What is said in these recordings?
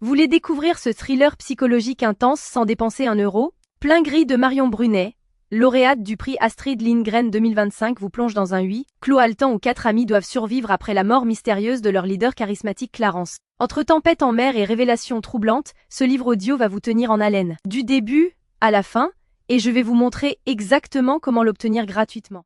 Voulez découvrir ce thriller psychologique intense sans dépenser 1 euro? Plein gris de Marion Brunet, lauréate du prix Astrid Lindgren 2025, vous plonge dans un huis clos haletant où 4 amis doivent survivre après la mort mystérieuse de leur leader charismatique Clarence. Entre tempête en mer et révélations troublantes, ce livre audio va vous tenir en haleine, du début à la fin, et je vais vous montrer exactement comment l'obtenir gratuitement.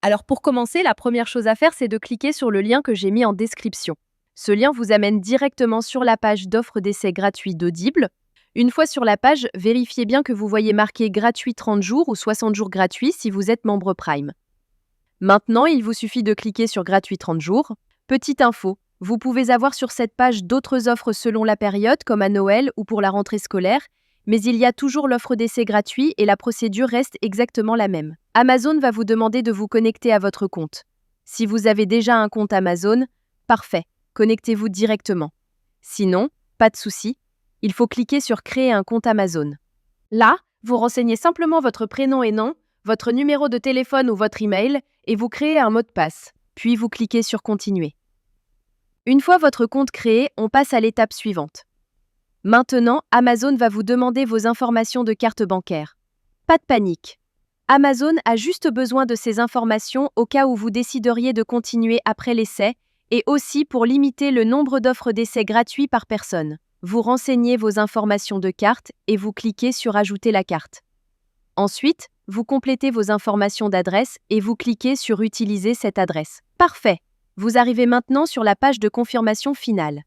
Alors pour commencer, la première chose à faire, c'est de cliquer sur le lien que j'ai mis en description. Ce lien vous amène directement sur la page d'offre d'essai gratuit d'Audible. Une fois sur la page, vérifiez bien que vous voyez marqué gratuit 30 jours ou 60 jours gratuits si vous êtes membre Prime. Maintenant, il vous suffit de cliquer sur gratuit 30 jours. Petite info, vous pouvez avoir sur cette page d'autres offres selon la période, comme à Noël ou pour la rentrée scolaire, mais il y a toujours l'offre d'essai gratuit et la procédure reste exactement la même. Amazon va vous demander de vous connecter à votre compte. Si vous avez déjà un compte Amazon, parfait. Connectez-vous directement. Sinon, pas de souci, il faut cliquer sur Créer un compte Amazon. Là, vous renseignez simplement votre prénom et nom, votre numéro de téléphone ou votre email et vous créez un mot de passe. Puis vous cliquez sur Continuer. Une fois votre compte créé, on passe à l'étape suivante. Maintenant, Amazon va vous demander vos informations de carte bancaire. Pas de panique. Amazon a juste besoin de ces informations au cas où vous décideriez de continuer après l'essai, et aussi pour limiter le nombre d'offres d'essai gratuits par personne. Vous renseignez vos informations de carte et vous cliquez sur Ajouter la carte. Ensuite, vous complétez vos informations d'adresse et vous cliquez sur Utiliser cette adresse. Parfait! Vous arrivez maintenant sur la page de confirmation finale.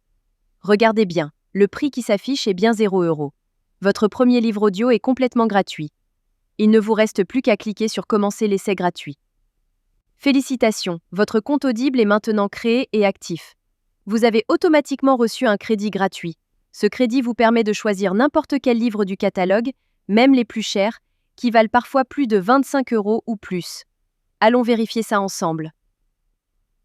Regardez bien, le prix qui s'affiche est bien 0 €. Votre premier livre audio est complètement gratuit. Il ne vous reste plus qu'à cliquer sur Commencer l'essai gratuit. Félicitations, votre compte Audible est maintenant créé et actif. Vous avez automatiquement reçu un crédit gratuit. Ce crédit vous permet de choisir n'importe quel livre du catalogue, même les plus chers, qui valent parfois plus de 25 € ou plus. Allons vérifier ça ensemble.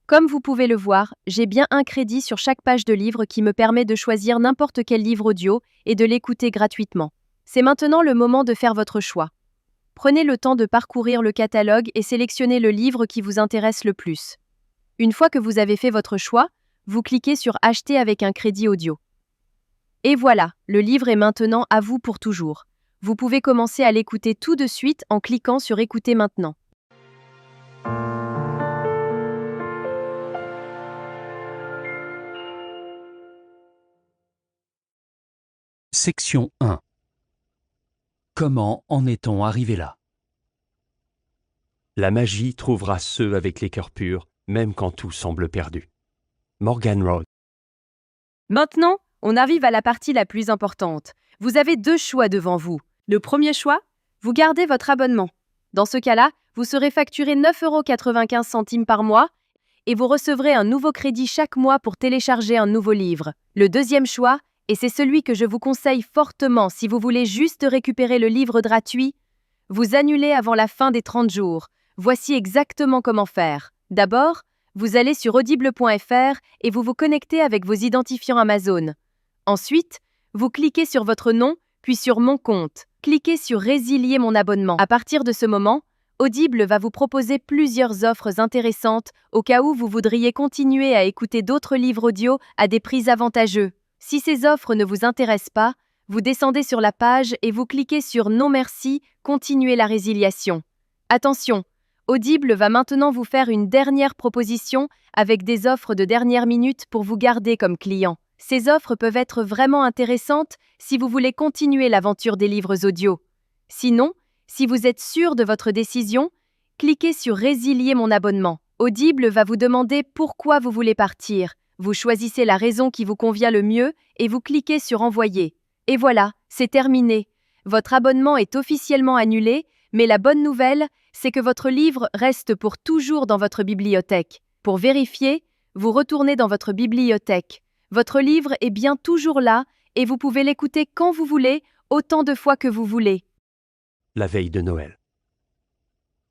Comme vous pouvez le voir, j'ai bien un crédit sur chaque page de livre qui me permet de choisir n'importe quel livre audio et de l'écouter gratuitement. C'est maintenant le moment de faire votre choix. Prenez le temps de parcourir le catalogue et sélectionnez le livre qui vous intéresse le plus. Une fois que vous avez fait votre choix, vous cliquez sur Acheter avec un crédit audio. Et voilà, le livre est maintenant à vous pour toujours. Vous pouvez commencer à l'écouter tout de suite en cliquant sur Écouter maintenant. Section 1. Comment en est-on arrivé là? La magie trouvera ceux avec les cœurs purs, même quand tout semble perdu. Morgan Road. Maintenant, on arrive à la partie la plus importante. Vous avez 2 choix devant vous. Le premier choix, vous gardez votre abonnement. Dans ce cas-là, vous serez facturé 9,95 € par mois et vous recevrez un nouveau crédit chaque mois pour télécharger un nouveau livre. Le deuxième choix, et c'est celui que je vous conseille fortement si vous voulez juste récupérer le livre gratuit, vous annulez avant la fin des 30 jours. Voici exactement comment faire. D'abord, vous allez sur audible.fr et vous vous connectez avec vos identifiants Amazon. Ensuite, vous cliquez sur votre nom, puis sur Mon compte. Cliquez sur Résilier mon abonnement. À partir de ce moment, Audible va vous proposer plusieurs offres intéressantes au cas où vous voudriez continuer à écouter d'autres livres audio à des prix avantageux. Si ces offres ne vous intéressent pas, vous descendez sur la page et vous cliquez sur Non merci, continuer la résiliation. Attention, Audible va maintenant vous faire une dernière proposition avec des offres de dernière minute pour vous garder comme client. Ces offres peuvent être vraiment intéressantes si vous voulez continuer l'aventure des livres audio. Sinon, si vous êtes sûr de votre décision, cliquez sur Résilier mon abonnement. Audible va vous demander pourquoi vous voulez partir. Vous choisissez la raison qui vous convient le mieux et vous cliquez sur Envoyer. Et voilà, c'est terminé. Votre abonnement est officiellement annulé, mais la bonne nouvelle, c'est que votre livre reste pour toujours dans votre bibliothèque. Pour vérifier, vous retournez dans votre bibliothèque. Votre livre est bien toujours là et vous pouvez l'écouter quand vous voulez, autant de fois que vous voulez. La veille de Noël.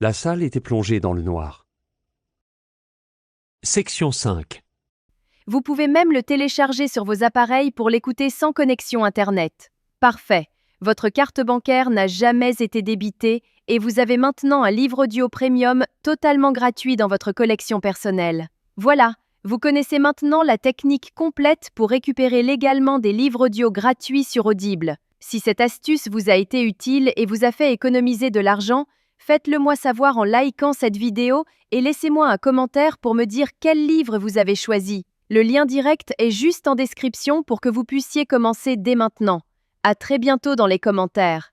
La salle était plongée dans le noir. Section 5. Vous pouvez même le télécharger sur vos appareils pour l'écouter sans connexion Internet. Parfait. Votre carte bancaire n'a jamais été débitée et vous avez maintenant un livre audio premium totalement gratuit dans votre collection personnelle. Voilà, Vous connaissez maintenant la technique complète pour récupérer légalement des livres audio gratuits sur Audible. Si cette astuce vous a été utile et vous a fait économiser de l'argent, faites-le moi savoir en likant cette vidéo et laissez-moi un commentaire pour me dire quel livre vous avez choisi. Le lien direct est juste en description pour que vous puissiez commencer dès maintenant. À très bientôt dans les commentaires.